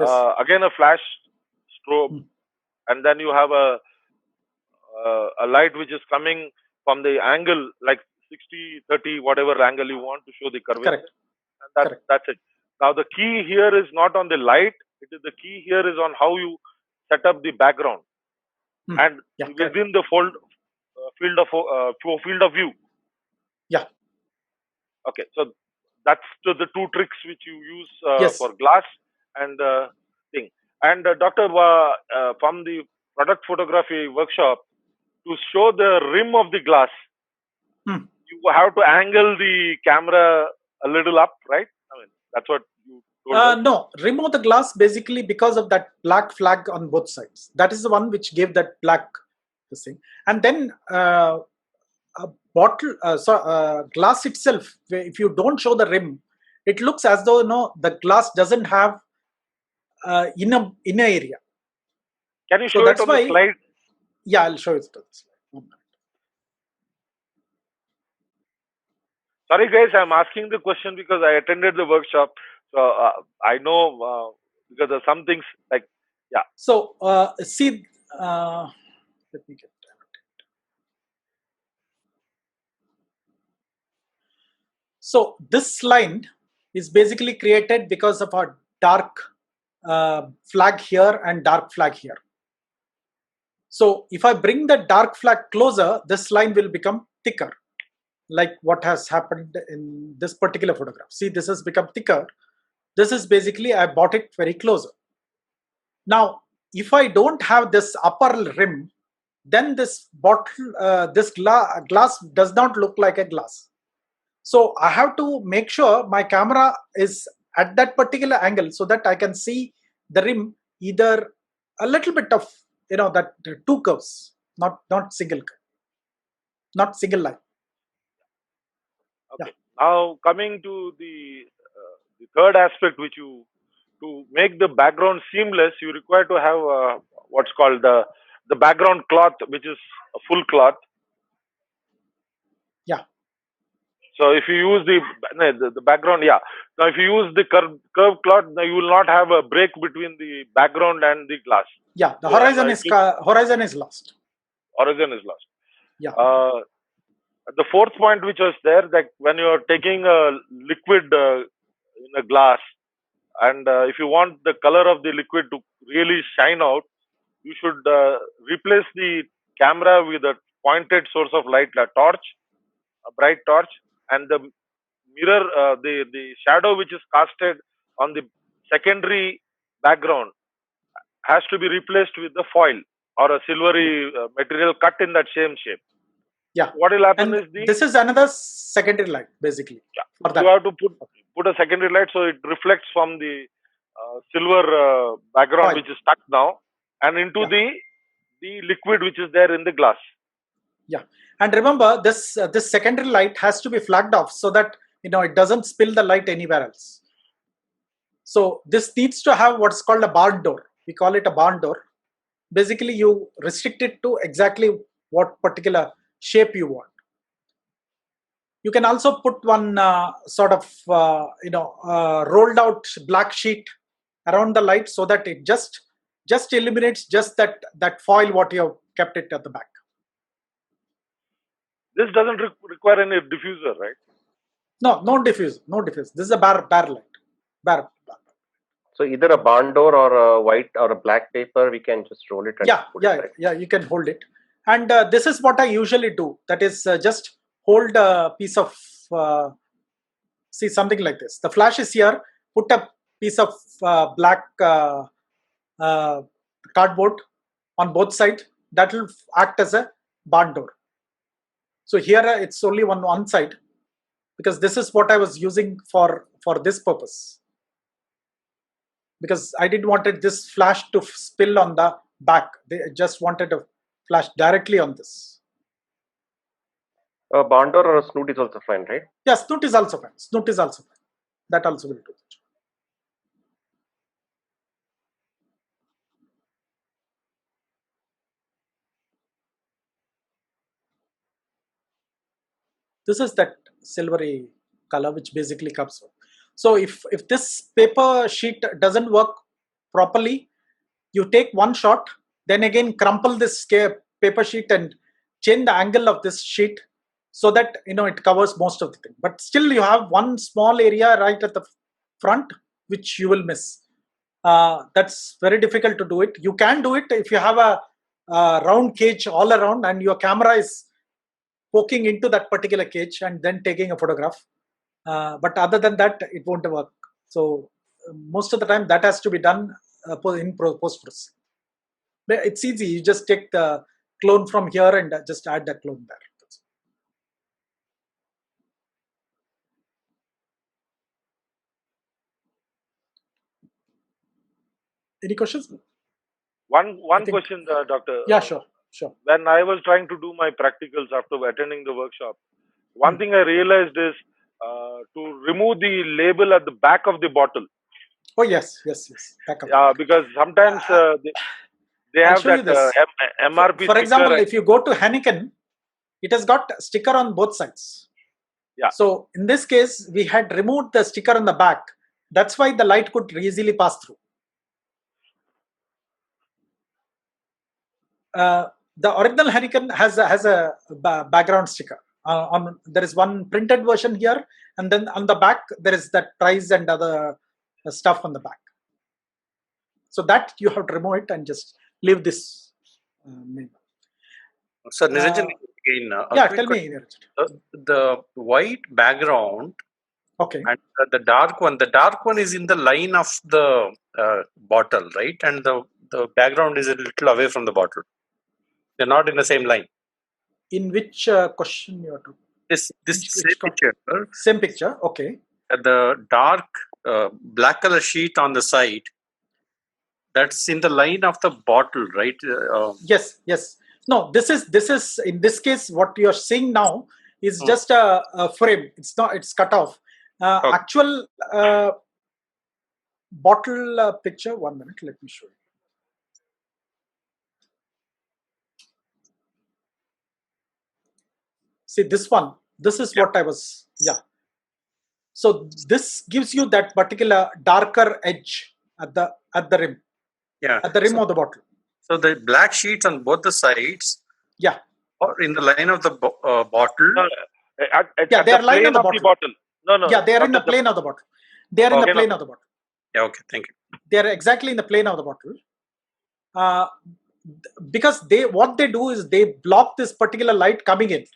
Yes.
again a flash strobe,
Hmm.
and then you have a light which is coming from the angle, like 60, 30, whatever angle you want to show the curvature.
Correct.
And
Correct.
that's it. Now the key here is not on the light. The key here is on how you set up the background
Hmm.
and
Yeah, correct.
within the field of view.
Yeah.
Okay, so that's the two tricks which you use
Yes.
for glass and thing. And Doctor, from the product photography workshop, to show the rim of the glass,
Hmm.
you have to angle the camera a little up, right? I mean, that's what you told us.
No, remove the glass basically because of that black flag on both sides. That is the one which gave that black this thing. And then a bottle, glass itself, if you don't show the rim, it looks as though the glass doesn't have inner area.
Can you
So
show it
that's
on
why-
the slide?
Yeah, I'll show you the slide. 1 minute.
Sorry, guys, I'm asking the question because I attended the workshop, so I know because of some things like
So see, let me get that. So this line is basically created because of a dark flag here and dark flag here. So if I bring the dark flag closer, this line will become thicker, like what has happened in this particular photograph. See, this has become thicker. This is basically, I brought it very closer. Now, if I don't have this upper rim, then this bottle, this glass does not look like a glass. So I have to make sure my camera is at that particular angle so that I can see the rim either a little bit of, that two curves, not single curve, not single line.
okay. Now coming to the third aspect, which to make the background seamless, you require to have what's called the background cloth, which is a full cloth.
Yeah.
So if you use the background, yeah. Now if you use the curved cloth, now you will not have a break between the background and the glass.
Yeah, the
So,
horizon
it
is lost.
Horizon is lost.
Yeah.
The fourth point which was there, that when you are taking a liquid in a glass, and if you want the color of the liquid to really shine out, you should replace the camera with a pointed source of light, a torch, a bright torch, and the mirror, the shadow which is casted on the secondary background has to be replaced with the foil or a silvery material cut in that same shape.
Yeah.
What will happen
And
is
this is another secondary light, basically. For
you
that.
have to put a secondary light so it reflects from the silver background
Foil.
which is stuck now and into the liquid which is there in the glass.
Yeah, and remember this secondary light has to be flagged off so that it doesn't spill the light anywhere else. So this needs to have what's called a barn door. We call it a barn door. Basically, you restrict it to exactly what particular shape you want. You can also put one sort of rolled out black sheet around the light so that it just illuminates just that foil what you have kept it at the back.
This doesn't require any diffuser, right?
No diffuse. This is a bare light. Bare.
So either a barn door or a white or a black paper, we can just roll it and put it right.
Yeah, you can hold it. And this is what I usually do. That is just hold a piece of, see, something like this. The flash is here. Put a piece of black cardboard on both sides. that will act as a barn door. So here it's only one side, because this is what I was using for this purpose, because I didn't wanted this flash to spill on the back. They just wanted to flash directly on this.
A barn door or a snoot is also fine, right?
Yeah, snoot is also fine. Snoot is also fine. That also will do it. This is that silvery color which basically comes from. So if this paper sheet doesn't work properly, you take one shot, then again crumple this paper sheet and change the angle of this sheet so that it covers most of the thing. But still you have one small area right at the front which you will miss. That's very difficult to do it. You can do it if you have a round cage all around and your camera is poking into that particular cage and then taking a photograph. But other than that, it won't work. So most of the time that has to be done in post-processing. It's easy. You just take the clone from here and just add the clone there. Any questions?
One
think-
question, Doctor.
Yeah, sure.
When I was trying to do my practicals after attending the workshop, one thing I realized is to remove the label at the back of the bottle.
Oh yes. Back up.
Because sometimes they
I'll
have
show you
that
this.
MRP
For example,
sticker.
if you go to Heineken, it has got a sticker on both sides.
Yeah.
So in this case, we had removed the sticker on the back. That's why the light could easily pass through. The original Heineken has a background sticker. There is one printed version here, and then on the back there is that price and other stuff on the back. So that you have to remove it and just leave this name.
So Niranjan, again, a
Yeah,
quick
tell
question.
me.
The white background
Okay.
and the dark one is in the line of the bottle, right? And the background is a little away from the bottle. They're not in the same line.
In which question you are talking?
This
Which
same picture,
Same picture. Okay.
the dark black color sheet on the side, that's in the line of the bottle, right?
Yes. No, this is in this case what you are seeing now is just a frame. It's not. It's cut off.
Okay.
Actual bottle picture. 1 minute. Let me show you. See this one. This is what I was. Yeah. So this gives you that particular darker edge at the rim.
Yeah.
At the rim of the bottle.
So the black sheets on both the sides.
Yeah.
Or in the line of the bottle.
No,
yeah, they are lined on the bottle.
No.
Yeah, they are in the plane of the bottle. They are in the plane of the bottle.
Yeah. Okay. Thank you.
They are exactly in the plane of the bottle. Because what they do is they block this particular light coming in,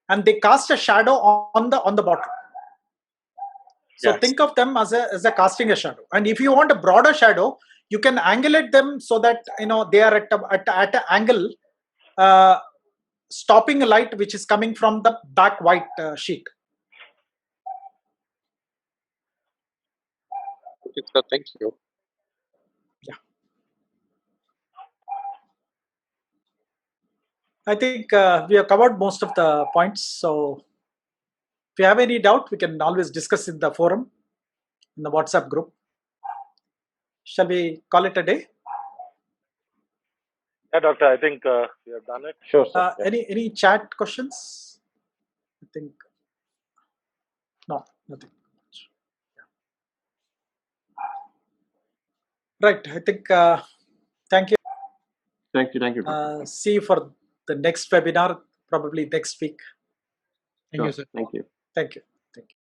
and they cast a shadow on the bottle. So
Yes.
think of them as a casting a shadow. And if you want a broader shadow, you can angulate them so that they are at an angle, stopping a light which is coming from the back white sheet.
Okay, sir, thank you.
Yeah. I think we have covered most of the points. So if you have any doubt, we can always discuss in the forum, in the WhatsApp group. Shall we call it a day?
Yeah, Doctor, I think we have done it.
Sure, sir. Yeah.
Any chat questions? I think no, nothing. Right. I think thank you.
Thank you.
See you for the next webinar, probably next week.
Thank you, sir. Thank you.
Thank you.